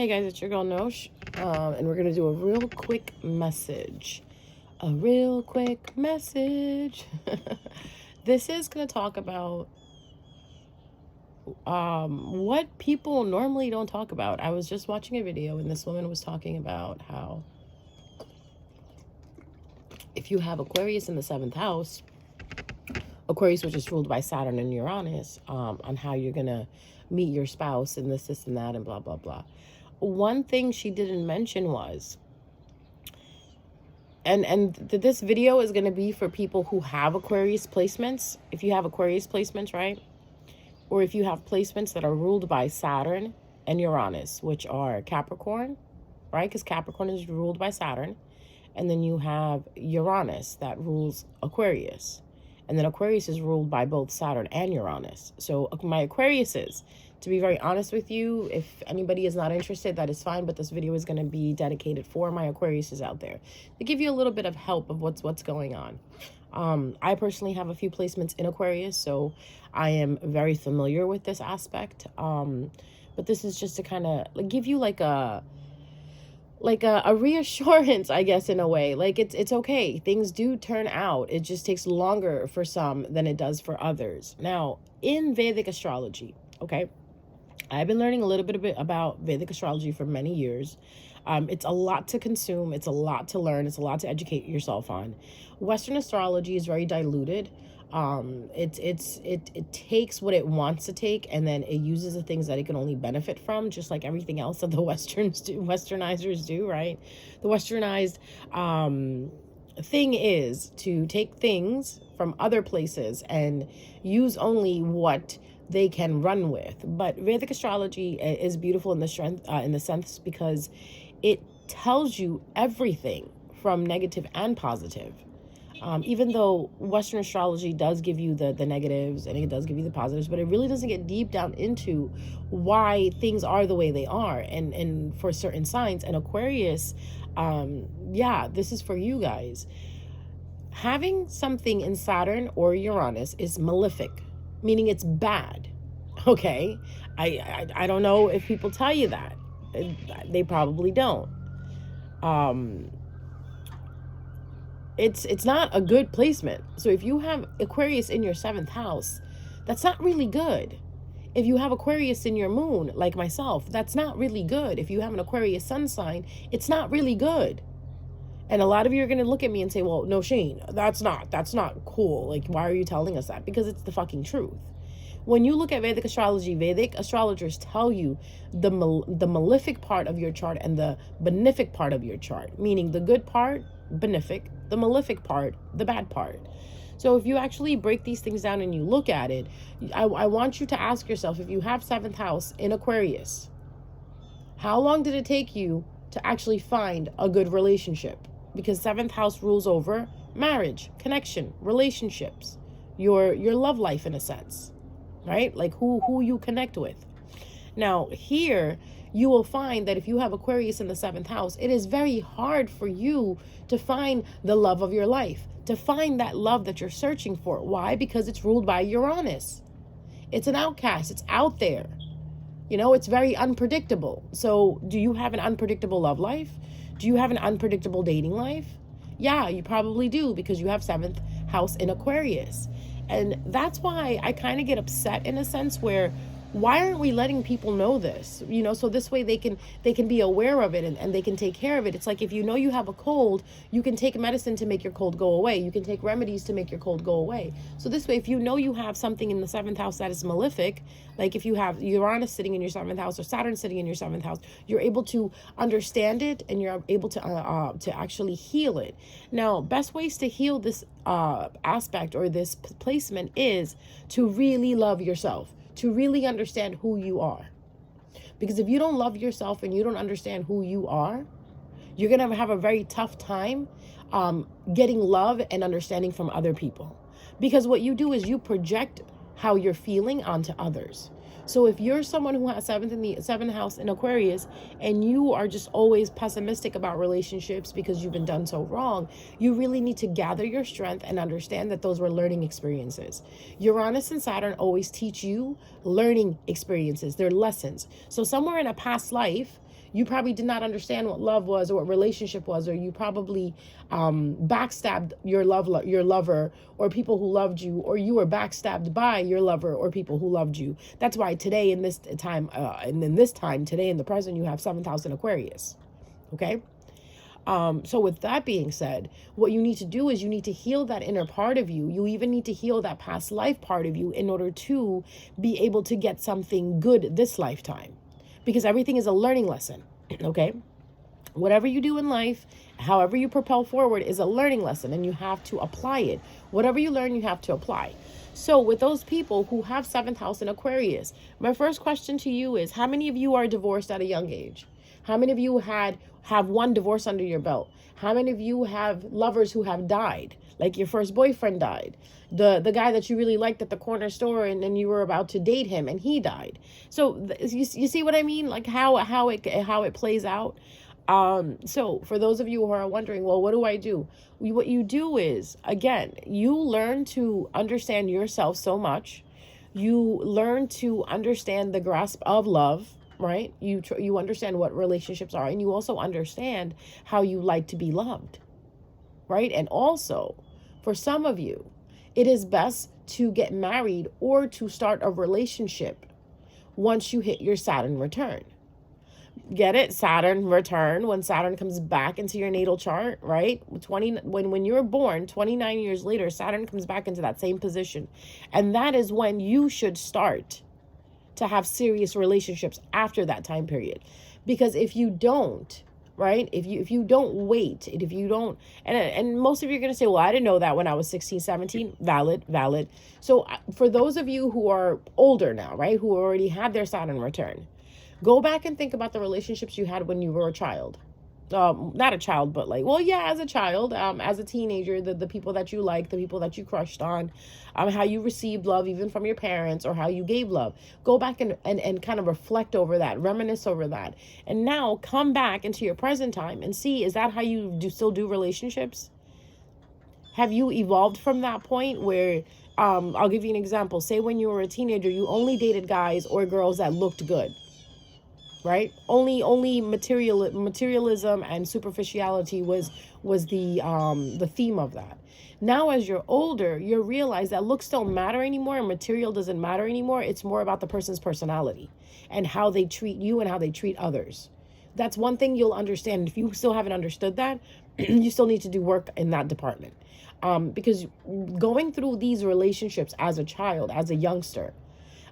Hey guys, it's your girl Nosh, and we're gonna do a real quick message. A real quick message. This is gonna talk about what people normally don't talk about. I was just watching a video, and this woman was talking about how if you have Aquarius in the seventh house, Aquarius, which is ruled by Saturn and Uranus, on how you're gonna meet your spouse and this, and that, and blah blah blah. One thing she didn't mention was, this video is going to be for people who have Aquarius placements. If you have Aquarius placements, right? Or if you have placements that are ruled by Saturn and Uranus, which are Capricorn, right? Because Capricorn is ruled by Saturn. And then you have Uranus that rules Aquarius. And then Aquarius is ruled by both Saturn and Uranus. So my Aquariuses, to be very honest with you, if anybody is not interested, that is fine. But this video is going to be dedicated for my Aquariuses out there to give you a little bit of help of what's going on. I personally have a few placements in Aquarius, so I am very familiar with this aspect. But this is just to kind of give you like a reassurance, I guess, in a way. Like it's okay. Things do turn out. It just takes longer for some than it does for others. Now, in Vedic astrology, okay, I've been learning a little bit about Vedic astrology for many years. It's a lot to consume. It's a lot to learn. It's a lot to educate yourself on. Western astrology is very diluted. It takes what it wants to take, and then it uses the things that it can only benefit from, just like everything else that the westernizers do, right? The westernized thing is to take things from other places and use only what they can run with. But Vedic astrology is beautiful in the sense because it tells you everything from negative and positive. Even though Western astrology does give you the negatives and it does give you the positives, but it really doesn't get deep down into why things are the way they are and for certain signs. And Aquarius, yeah, this is for you guys. Having something in Saturn or Uranus is malefic, meaning it's bad. Okay, I don't know if people tell you that. They probably don't. It's not a good placement. So if you have Aquarius in your seventh house, that's not really good. If you have Aquarius in your moon, like myself, that's not really good. If you have an Aquarius sun sign, it's not really good. And a lot of you are going to look at me and say, well, no, Shane, that's not cool. Like, why are you telling us that? Because it's the fucking truth. When you look at Vedic astrology, Vedic astrologers tell you the malefic part of your chart and the benefic part of your chart, meaning the good part, benefic, the malefic part, the bad part. So if you actually break these things down and you look at it, I want you to ask yourself, if you have seventh house in Aquarius, how long did it take you to actually find a good relationship? Because seventh house rules over marriage, connection, relationships, your love life in a sense, right? Like who you connect with. Now here you will find that if you have Aquarius in the seventh house, it is very hard for you to find the love of your life, to find that love that you're searching for. Why? Because it's ruled by Uranus. It's an outcast. It's out there. You know, it's very unpredictable. So do you have an unpredictable love life? Do you have an unpredictable dating life? Yeah, you probably do, because you have seventh house in Aquarius. And that's why I kind of get upset in a sense where, why aren't we letting people know this? You know, so this way they can be aware of it and they can take care of it. It's like, if you know you have a cold, you can take medicine to make your cold go away. You can take remedies to make your cold go away. So this way, if you know you have something in the seventh house that is malefic, like if you have Uranus sitting in your seventh house or Saturn sitting in your seventh house, you're able to understand it and you're able to actually heal it. Now, best ways to heal this aspect or this placement is to really love yourself, to really understand who you are. Because if you don't love yourself and you don't understand who you are, you're going to have a very tough time getting love and understanding from other people. Because what you do is you project how you're feeling onto others. So if you're someone who has seventh house in Aquarius and you are just always pessimistic about relationships because you've been done so wrong, you really need to gather your strength and understand that those were learning experiences. Uranus and Saturn always teach you learning experiences. They're lessons. So somewhere in a past life, You probably did not understand what love was or what relationship was, or you probably backstabbed your lover, or people who loved you, or you were backstabbed by your lover or people who loved you. That's why today in this time, today in the present, you have 7th house in Aquarius. Okay. So with that being said, what you need to do is you need to heal that inner part of you. You even need to heal that past life part of you in order to be able to get something good this lifetime. Because everything is a learning lesson, okay? Whatever you do in life, however you propel forward is a learning lesson, and you have to apply it. Whatever you learn, you have to apply. So with those people who have 7th house in Aquarius, my first question to you is, how many of you are divorced at a young age? How many of you have one divorce under your belt? How many of you have lovers who have died? Like your first boyfriend died. The guy that you really liked at the corner store, and then you were about to date him and he died. So you see what I mean? Like how it plays out. So for those of you who are wondering, well, what do I do? What you do is, again, you learn to understand yourself so much. You learn to understand the grasp of love, right? You understand what relationships are, and you also understand how you like to be loved, right? And also, for some of you, it is best to get married or to start a relationship once you hit your Saturn return. Get it? Saturn return, when Saturn comes back into your natal chart, right? When you're born, 29 years later, Saturn comes back into that same position. And that is when you should start to have serious relationships after that time period. Because if you don't, right, if you don't wait, if you don't, and most of you are going to say, well, I didn't know that when I was 16, 17. Valid. So for those of you who are older now, right, who already had their Saturn return, go back and think about the relationships you had when you were a child. Not a child, but as a child, as a teenager, the people that you liked, the people that you crushed on, how you received love even from your parents, or how you gave love. Go back and kind of reflect over that, reminisce over that. And now come back into your present time and see, is that how you still do relationships? Have you evolved from that point where, I'll give you an example. Say when you were a teenager, you only dated guys or girls that looked good. Right? Only materialism and superficiality was the theme of that. Now, as you're older, you realize that looks don't matter anymore and material doesn't matter anymore. It's more about the person's personality and how they treat you and how they treat others. That's one thing you'll understand. If you still haven't understood that, you still need to do work in that department. Because going through these relationships as a child, as a youngster,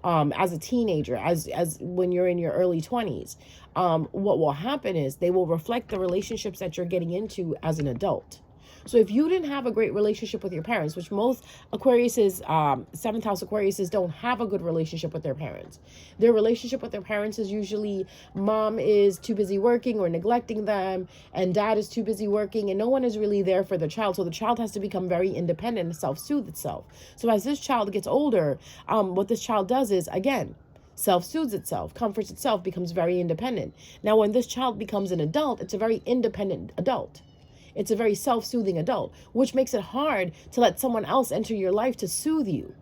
as a teenager, as when you're in your early 20s, what will happen is they will reflect the relationships that you're getting into as an adult. So if you didn't have a great relationship with your parents, which most Aquariuses, 7th house Aquariuses don't have a good relationship with their parents. Their relationship with their parents is usually mom is too busy working or neglecting them, and dad is too busy working, and no one is really there for the child. So the child has to become very independent and self-soothe itself. So as this child gets older, what this child does is, again, self-soothes itself, comforts itself, becomes very independent. Now, when this child becomes an adult, it's a very independent adult. It's a very self-soothing adult, which makes it hard to let someone else enter your life to soothe you.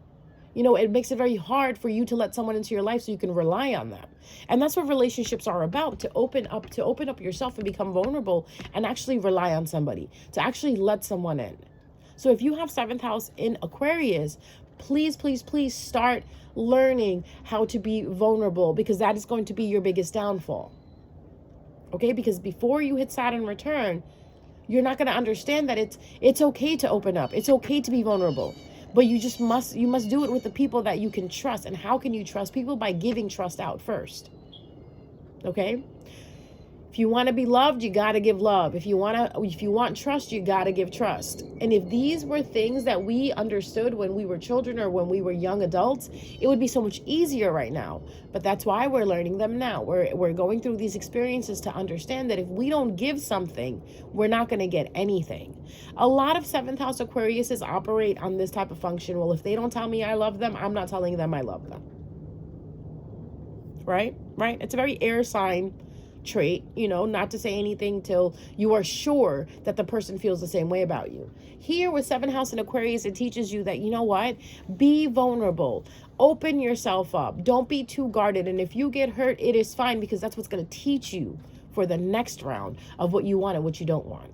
It makes it very hard for you to let someone into your life so you can rely on them. And that's what relationships are about, to open up yourself and become vulnerable and actually rely on somebody, to actually let someone in. So if you have 7th house in Aquarius, please start learning how to be vulnerable, because that is going to be your biggest downfall. Okay? Because before you hit Saturn return, you're not going to understand that it's okay to open up. It's okay to be vulnerable. But you must do it with the people that you can trust. And how can you trust people? By giving trust out first. Okay? If you want to be loved, you got to give love. If you want trust, you got to give trust. And if these were things that we understood when we were children or when we were young adults, it would be so much easier right now. But that's why we're learning them now. We're going through these experiences to understand that if we don't give something, we're not going to get anything. A lot of 7th house Aquariuses operate on this type of function. Well, if they don't tell me I love them, I'm not telling them I love them. Right? It's a very air sign trait, not to say anything till you are sure that the person feels the same way about you. Here with 7th house in Aquarius, it teaches you that, be vulnerable, open yourself up, don't be too guarded. And if you get hurt, it is fine, because that's what's going to teach you for the next round of what you want and what you don't want.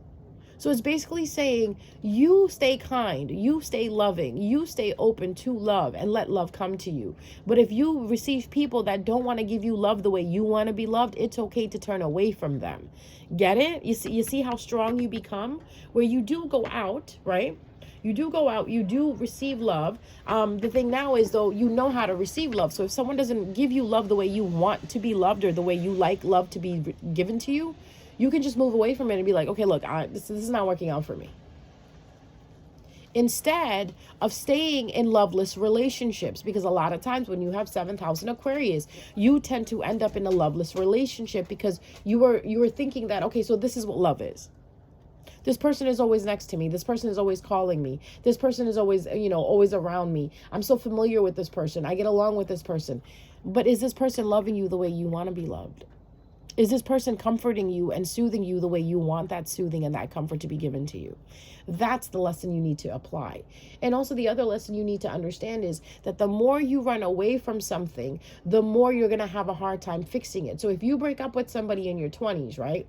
So it's basically saying you stay kind, you stay loving, you stay open to love and let love come to you. But if you receive people that don't want to give you love the way you want to be loved, it's okay to turn away from them. Get it? You see how strong you become? Where you do go out, right? You do go out, you do receive love. The thing now is, though, you know how to receive love. So if someone doesn't give you love the way you want to be loved or the way you like love to be given to you, you can just move away from it and be like, okay, look, this is not working out for me. Instead of staying in loveless relationships, because a lot of times when you have 7th house in Aquarius, you tend to end up in a loveless relationship because you were thinking that, okay, so this is what love is. This person is always next to me. This person is always calling me. This person is always, always around me. I'm so familiar with this person. I get along with this person. But is this person loving you the way you want to be loved? Is this person comforting you and soothing you the way you want that soothing and that comfort to be given to you? That's the lesson you need to apply. And also the other lesson you need to understand is that the more you run away from something, the more you're going to have a hard time fixing it. So if you break up with somebody in your 20s, right?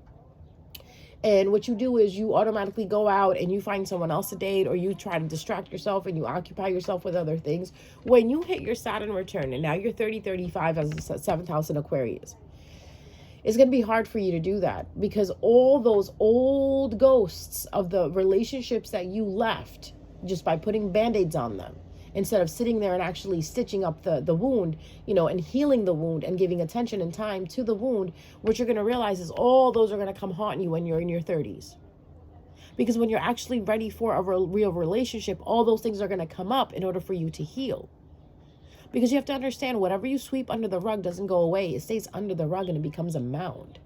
And what you do is you automatically go out and you find someone else to date, or you try to distract yourself and you occupy yourself with other things. When you hit your Saturn return, and now you're 30, 35 as the 7th house in Aquarius, it's going to be hard for you to do that because all those old ghosts of the relationships that you left just by putting band-aids on them, instead of sitting there and actually stitching up the wound, and healing the wound and giving attention and time to the wound, what you're going to realize is all those are going to come haunt you when you're in your 30s. Because when you're actually ready for a real relationship, all those things are going to come up in order for you to heal. Because you have to understand, whatever you sweep under the rug doesn't go away. It stays under the rug and it becomes a mound.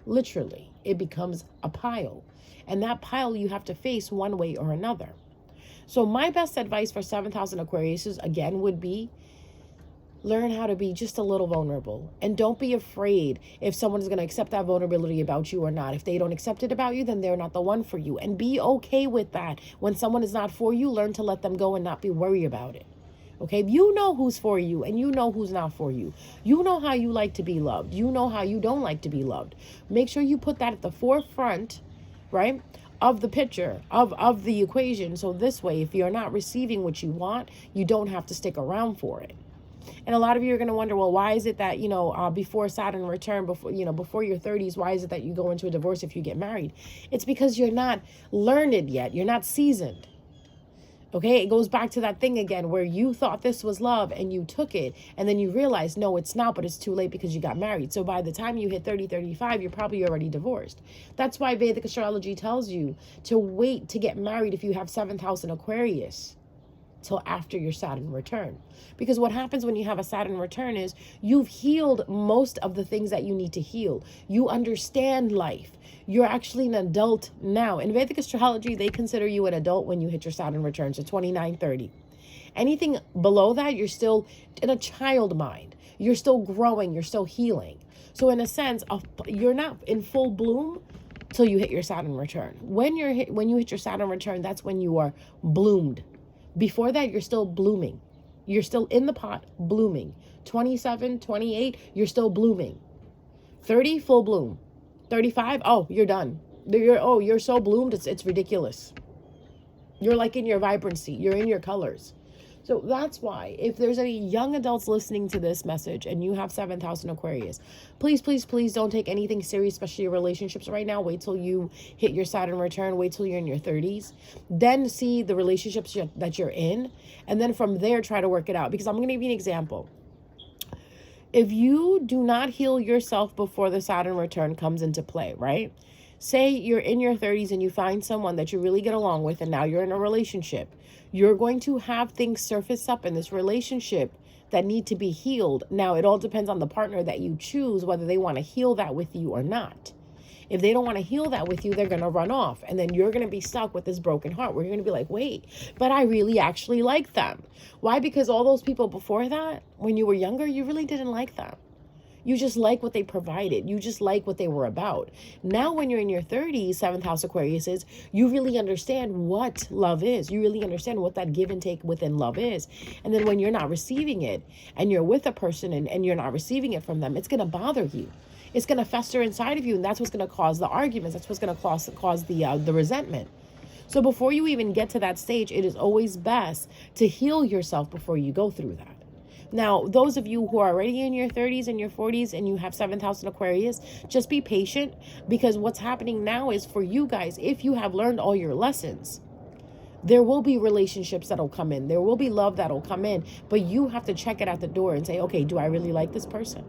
Literally, it becomes a pile. And that pile you have to face one way or another. So my best advice for 7th house in Aquarius is, again, would be learn how to be just a little vulnerable. And don't be afraid if someone is going to accept that vulnerability about you or not. If they don't accept it about you, then they're not the one for you. And be okay with that. When someone is not for you, learn to let them go and not be worried about it. Okay, you know who's for you and you know who's not for you. You know how you like to be loved. You know how you don't like to be loved. Make sure you put that at the forefront, right, of the picture, of the equation. So this way, if you're not receiving what you want, you don't have to stick around for it. And a lot of you are going to wonder, well, why is it that, before Saturn return, before your 30s, why is it that you go into a divorce if you get married? It's because you're not learned yet. You're not seasoned. Okay, it goes back to that thing again where you thought this was love and you took it and then you realize, no, it's not, but it's too late because you got married. So by the time you hit 30, 35, you're probably already divorced. That's why Vedic astrology tells you to wait to get married if you have 7th house in Aquarius till after your Saturn return. Because what happens when you have a Saturn return is you've healed most of the things that you need to heal. You understand life. You're actually an adult now. In Vedic astrology, they consider you an adult when you hit your Saturn return, so 29, 30. Anything below that, you're still in a child mind. You're still growing. You're still healing. So in a sense, you're not in full bloom till you hit your Saturn return. When you hit your Saturn return, that's when you are bloomed. Before that, you're still blooming. You're still in the pot, blooming. 27, 28, you're still blooming. 30, full bloom. 35, oh, you're done. You're so bloomed, it's ridiculous. You're like in your vibrancy. You're in your colors. So that's why, if there's any young adults listening to this message and you have 7th house in Aquarius, please, please, please don't take anything serious, especially your relationships right now. Wait till you hit your Saturn return. Wait till you're in your 30s. Then see the relationships that you're in. And then from there, try to work it out. Because I'm going to give you an example. If you do not heal yourself before the Saturn return comes into play, right? Say you're in your 30s and you find someone that you really get along with and now you're in a relationship. You're going to have things surface up in this relationship that need to be healed. Now, it all depends on the partner that you choose, whether they want to heal that with you or not. If they don't want to heal that with you, they're going to run off. And then you're going to be stuck with this broken heart where you're going to be like, wait, but I really actually like them. Why? Because all those people before that, when you were younger, you really didn't like them. You just like what they provided. You just like what they were about. Now, when you're in your 30s, 7th house Aquarius is, you really understand what love is. You really understand what that give and take within love is. And then when you're not receiving it and you're with a person and you're not receiving it from them, it's going to bother you. It's going to fester inside of you, and that's what's going to cause the arguments. That's what's going to cause the resentment. So before you even get to that stage, it is always best to heal yourself before you go through that. Now, those of you who are already in your 30s and your 40s and you have 7th house in Aquarius, just be patient, because what's happening now is for you guys, if you have learned all your lessons, there will be relationships that'll come in. There will be love that'll come in, but you have to check it at the door and say, okay, do I really like this person?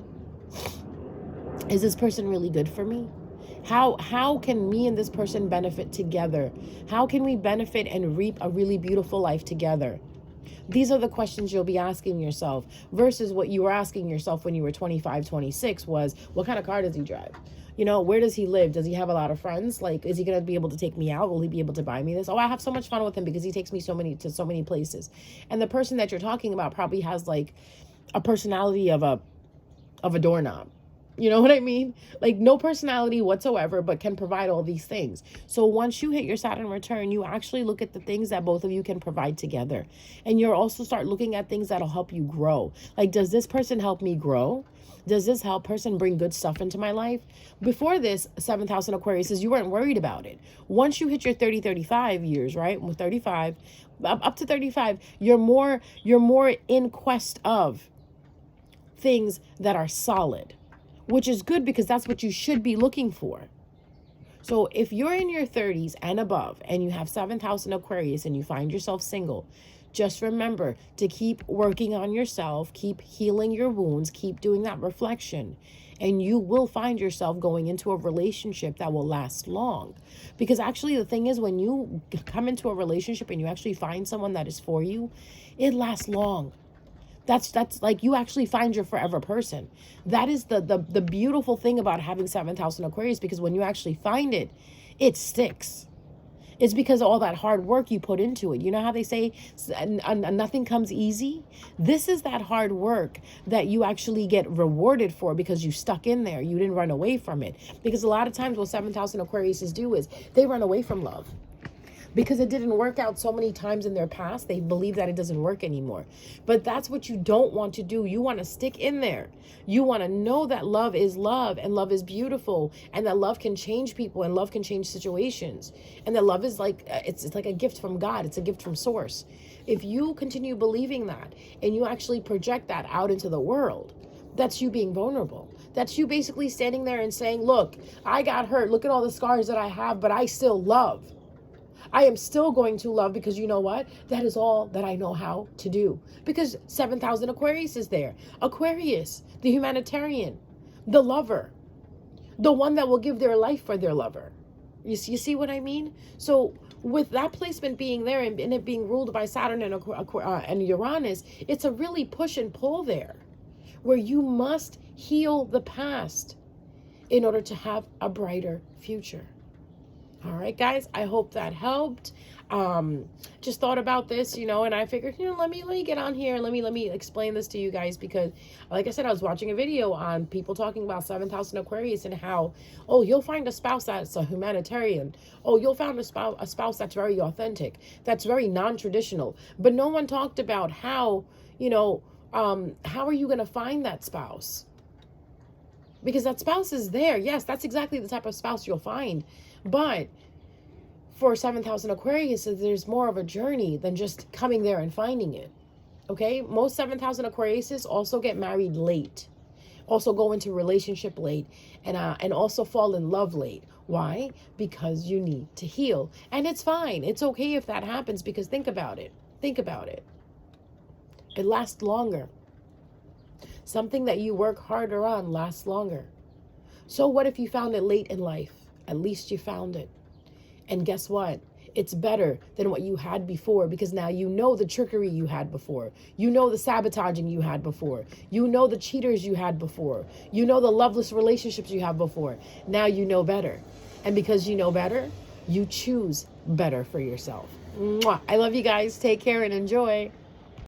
Is this person really good for me? How can me and this person benefit together? How can we benefit and reap a really beautiful life together? These are the questions you'll be asking yourself, versus what you were asking yourself when you were 25, 26 was, what kind of car does he drive? You know, where does he live? Does he have a lot of friends? Like, is he going to be able to take me out? Will he be able to buy me this? Oh, I have so much fun with him because he takes me to so many places. And the person that you're talking about probably has like a personality of a doorknob. You know what I mean? Like, no personality whatsoever, but can provide all these things. So once you hit your Saturn return, you actually look at the things that both of you can provide together. And you'll also start looking at things that'll help you grow. Like, does this person help me grow? Does this person bring good stuff into my life? Before this, 7th house in Aquarius is you weren't worried about it. Once you hit your 30, 35 years, right? With 35, up to 35, you're more in quest of things that are solid, which is good because that's what you should be looking for. So if you're in your 30s and above and you have 7th house in Aquarius and you find yourself single, just remember to keep working on yourself, keep healing your wounds, keep doing that reflection, and you will find yourself going into a relationship that will last long. Because actually the thing is, when you come into a relationship and you actually find someone that is for you, it lasts long. That's like, you actually find your forever person. That is the beautiful thing about having 7th house in Aquarius, because when you actually find it, it sticks. It's because of all that hard work you put into it. You know how they say nothing comes easy? This is that hard work that you actually get rewarded for because you stuck in there. You didn't run away from it. Because a lot of times what 7th house in Aquarius do is they run away from love. Because it didn't work out so many times in their past, they believe that it doesn't work anymore. But that's what you don't want to do. You want to stick in there. You want to know that love is love, and love is beautiful, and that love can change people, and love can change situations, and that love is like, it's like a gift from God. It's a gift from source. If you continue believing that and you actually project that out into the world, that's you being vulnerable. That's you basically standing there and saying, look, I got hurt. Look at all the scars that I have, but I still love. I am still going to love, because you know what? That is all that I know how to do. Because 7th house in Aquarius is there. Aquarius, the humanitarian, the lover, the one that will give their life for their lover. You see what I mean? So with that placement being there and it being ruled by Saturn and Uranus, it's a really push and pull there, where you must heal the past in order to have a brighter future. All right, guys, I hope that helped. Just thought about this, and I figured, let me get on here and let me explain this to you guys, because like I said, I was watching a video on people talking about 7th house in Aquarius and how, oh, you'll find a spouse that's a humanitarian. Oh, you'll find a spouse that's very authentic, that's very non-traditional. But no one talked about how are you going to find that spouse? Because that spouse is there. Yes, that's exactly the type of spouse you'll find. But for 7th house in Aquarius, there's more of a journey than just coming there and finding it. Okay? Most 7th house in Aquarius also get married late. Also go into relationship late. And also fall in love late. Why? Because you need to heal. And it's fine. It's okay if that happens, because think about it. Think about it. It lasts longer. Something that you work harder on lasts longer. So what if you found it late in life? At least you found it. And guess what? It's better than what you had before, because now you know the trickery you had before. You know the sabotaging you had before. You know the cheaters you had before. You know the loveless relationships you have before. Now you know better. And because you know better, you choose better for yourself. Mwah. I love you guys. Take care and enjoy.